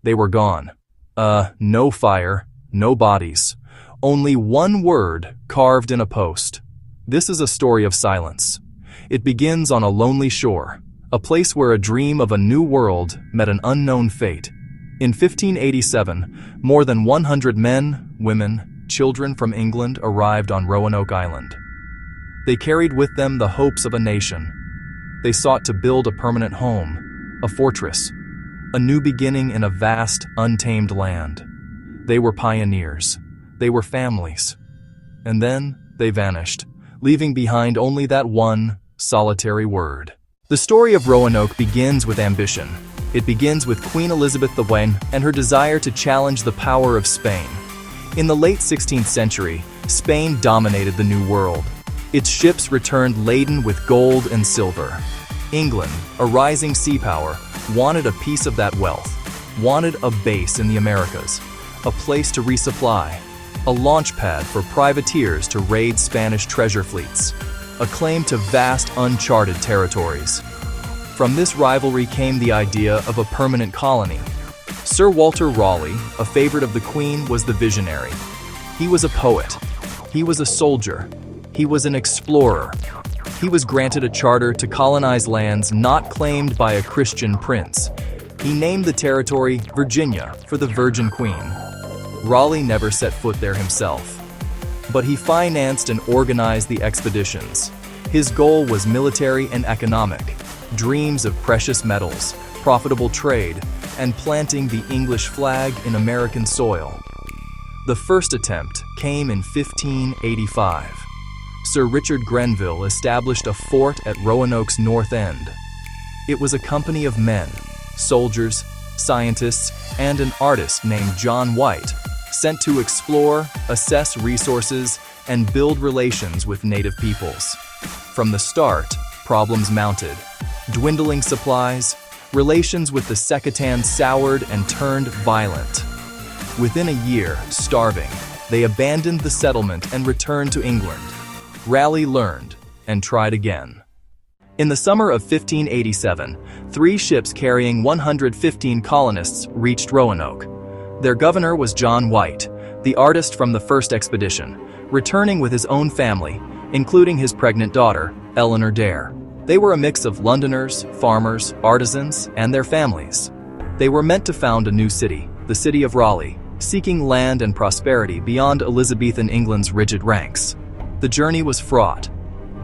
They were gone. No fire, no bodies. Only one word carved in a post. This is a story of silence. It begins on a lonely shore, a place where a dream of a new world met an unknown fate. In 1587, more than 100 men, women, children from England arrived on Roanoke Island. They carried with them the hopes of a nation. They sought to build a permanent home, a fortress, a new beginning in a vast, untamed land. They were pioneers. They were families. And then they vanished, leaving behind only that one solitary word. The story of Roanoke begins with ambition. It begins with Queen Elizabeth I and her desire to challenge the power of Spain. In the late 16th century, Spain dominated the New World. Its ships returned laden with gold and silver. England, a rising sea power, wanted a piece of that wealth, wanted a base in the Americas, a place to resupply, a launch pad for privateers to raid Spanish treasure fleets, a claim to vast uncharted territories. From this rivalry came the idea of a permanent colony. Sir Walter Raleigh, a favorite of the Queen, was the visionary. He was a poet. He was a soldier. He was an explorer. He was granted a charter to colonize lands not claimed by a Christian prince. He named the territory Virginia for the Virgin Queen. Raleigh never set foot there himself, but he financed and organized the expeditions. His goal was military and economic, dreams of precious metals, profitable trade, and planting the English flag in American soil. The first attempt came in 1585. Sir Richard Grenville established a fort at Roanoke's north end. It was a company of men, soldiers, scientists, and an artist named John White, sent to explore, assess resources, and build relations with native peoples. From the start, problems mounted. Dwindling supplies, relations with the Secotans soured and turned violent. Within a year, starving, they abandoned the settlement and returned to England. Raleigh learned and tried again. In the summer of 1587, 3 ships carrying 115 colonists reached Roanoke. Their governor was John White, the artist from the first expedition, returning with his own family, including his pregnant daughter, Eleanor Dare. They were a mix of Londoners, farmers, artisans, and their families. They were meant to found a new city, the city of Raleigh, seeking land and prosperity beyond Elizabethan England's rigid ranks. The journey was fraught.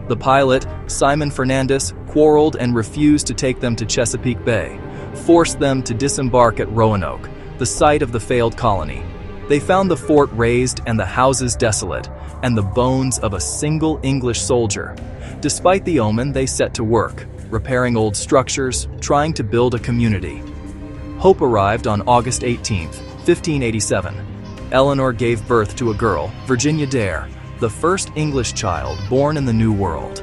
The pilot, Simon Fernandez, quarreled and refused to take them to Chesapeake Bay, forced them to disembark at Roanoke, the site of the failed colony. They found the fort razed and the houses desolate, and the bones of a single English soldier. Despite the omen, they set to work, repairing old structures, trying to build a community. Hope arrived on August 18, 1587. Eleanor gave birth to a girl, Virginia Dare, the first English child born in the New World.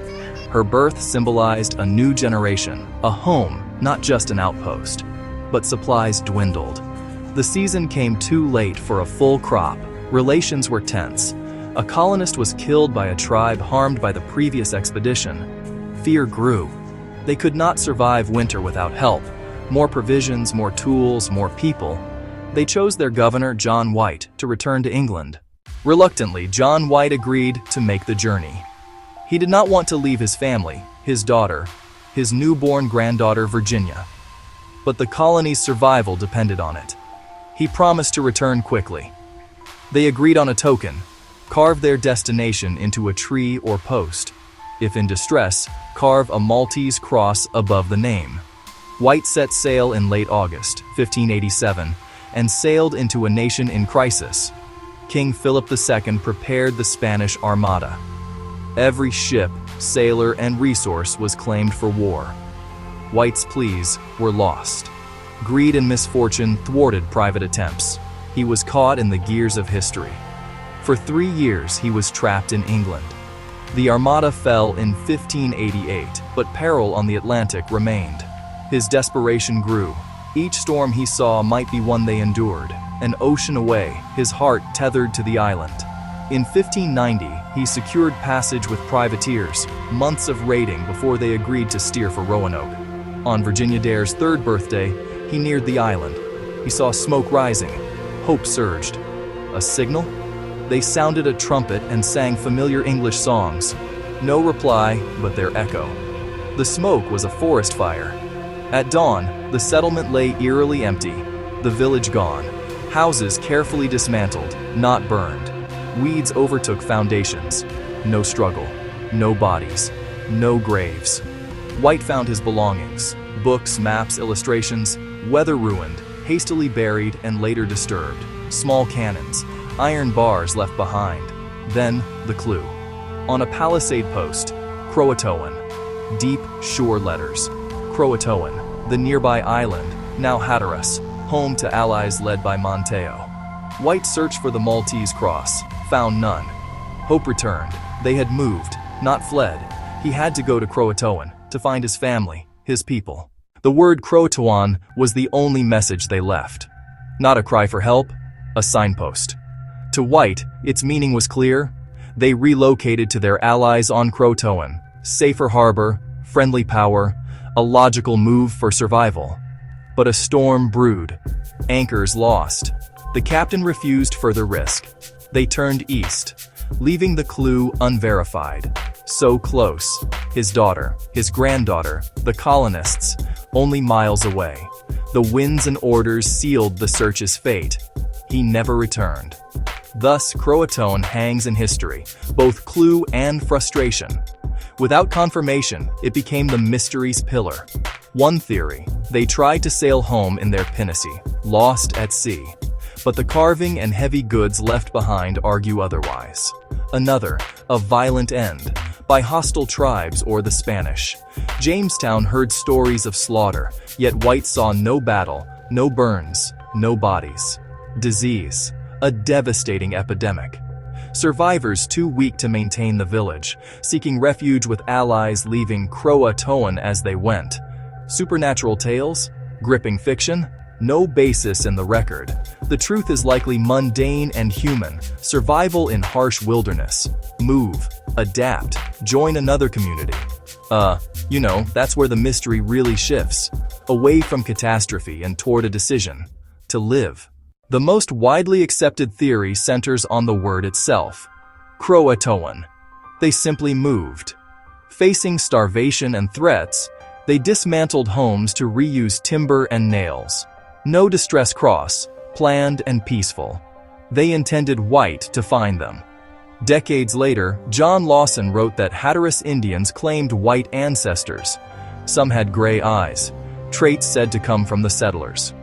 Her birth symbolized a new generation, a home, not just an outpost. But supplies dwindled. The season came too late for a full crop. Relations were tense. A colonist was killed by a tribe harmed by the previous expedition. Fear grew. They could not survive winter without help. More provisions, more tools, more people. They chose their governor, John White, to return to England. Reluctantly, John White agreed to make the journey. He did not want to leave his family, his daughter, his newborn granddaughter, Virginia. But the colony's survival depended on it. He promised to return quickly. They agreed on a token: carve their destination into a tree or post. If in distress, carve a Maltese cross above the name. White set sail in late August, 1587, and sailed into a nation in crisis. King Philip II prepared the Spanish Armada. Every ship, sailor, and resource was claimed for war. White's pleas were lost. Greed and misfortune thwarted private attempts. He was caught in the gears of history. For 3 years, he was trapped in England. The Armada fell in 1588, but peril on the Atlantic remained. His desperation grew. Each storm he saw might be one they endured. An ocean away, his heart tethered to the island. In 1590, he secured passage with privateers, months of raiding before they agreed to steer for Roanoke. On Virginia Dare's 3rd birthday, he neared the island. He saw smoke rising. Hope surged. A signal? They sounded a trumpet and sang familiar English songs. No reply, but their echo. The smoke was a forest fire. At dawn, the settlement lay eerily empty, the village gone. Houses carefully dismantled, not burned. Weeds overtook foundations. No struggle, no bodies, no graves. White found his belongings, books, maps, illustrations, weather ruined, hastily buried and later disturbed. Small cannons, iron bars left behind. Then, the clue. On a palisade post, Croatoan. Deep, sure letters. Croatoan, the nearby island, now Hatteras, home to allies led by Monteo. White searched for the Maltese cross, found none. Hope returned. They had moved, not fled. He had to go to Croatoan to find his family, his people. The word Croatoan was the only message they left. Not a cry for help, a signpost. To White, its meaning was clear. They relocated to their allies on Croatoan. Safer harbor, friendly power, a logical move for survival. But a storm brewed. Anchors lost. The captain refused further risk. They turned east, leaving the clue unverified. So close. His daughter, his granddaughter, the colonists, only miles away. The winds and orders sealed the search's fate. He never returned. Thus, Croatoan hangs in history, both clue and frustration. Without confirmation, it became the mystery's pillar. One theory, they tried to sail home in their pinnace, lost at sea. But the carving and heavy goods left behind argue otherwise. Another, a violent end, by hostile tribes or the Spanish. Jamestown heard stories of slaughter, yet White saw no battle, no burns, no bodies. Disease, a devastating epidemic. Survivors too weak to maintain the village, seeking refuge with allies leaving Croatoan as they went. Supernatural tales? Gripping fiction? No basis in the record. The truth is likely mundane and human. Survival in harsh wilderness. Move, adapt, join another community. That's where the mystery really shifts. Away from catastrophe and toward a decision. To live. The most widely accepted theory centers on the word itself. Croatoan. They simply moved. Facing starvation and threats, they dismantled homes to reuse timber and nails. No distress cross, planned and peaceful. They intended White to find them. Decades later, John Lawson wrote that Hatteras Indians claimed white ancestors. Some had gray eyes, traits said to come from the settlers.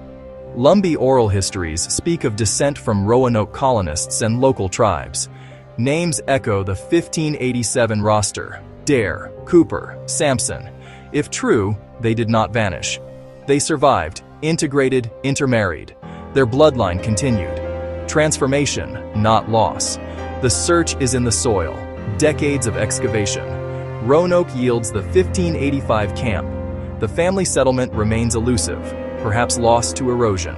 Lumbee oral histories speak of descent from Roanoke colonists and local tribes. Names echo the 1587 roster: Dare, Cooper, Sampson. If true, they did not vanish. They survived, integrated, intermarried. Their bloodline continued. Transformation, not loss. The search is in the soil. Decades of excavation. Roanoke yields the 1585 camp. The family settlement remains elusive, perhaps lost to erosion.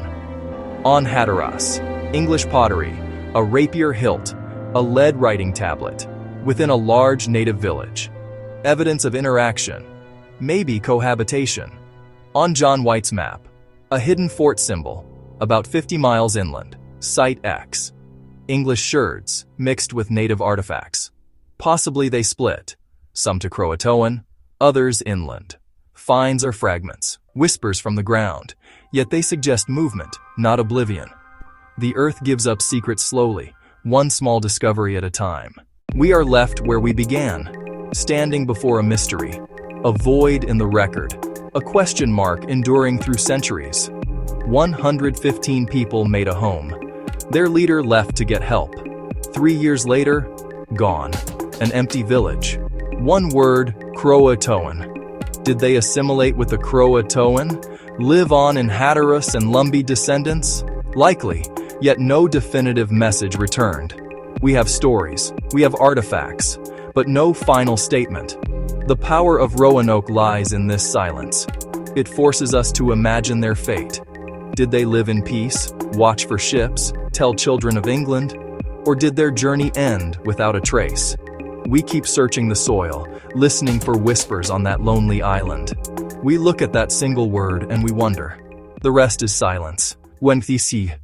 On Hatteras, English pottery, a rapier hilt, a lead writing tablet, within a large native village. Evidence of interaction, maybe cohabitation. On John White's map, a hidden fort symbol, about 50 miles inland, Site X. English sherds, mixed with native artifacts. Possibly they split, some to Croatoan, others inland. Finds are fragments, whispers from the ground, yet they suggest movement, not oblivion. The earth gives up secrets slowly, one small discovery at a time. We are left where we began, standing before a mystery, a void in the record, a question mark enduring through centuries. 115 people made a home. Their leader left to get help. 3 years later, gone. An empty village. One word, Croatoan. Did they assimilate with the Croatoan? Live on in Hatteras and Lumbee descendants? Likely, yet no definitive message returned. We have stories, we have artifacts, but no final statement. The power of Roanoke lies in this silence. It forces us to imagine their fate. Did they live in peace, watch for ships, tell children of England? Or did their journey end without a trace? We keep searching the soil, listening for whispers on that lonely island. We look at that single word and we wonder. The rest is silence, Wenthisi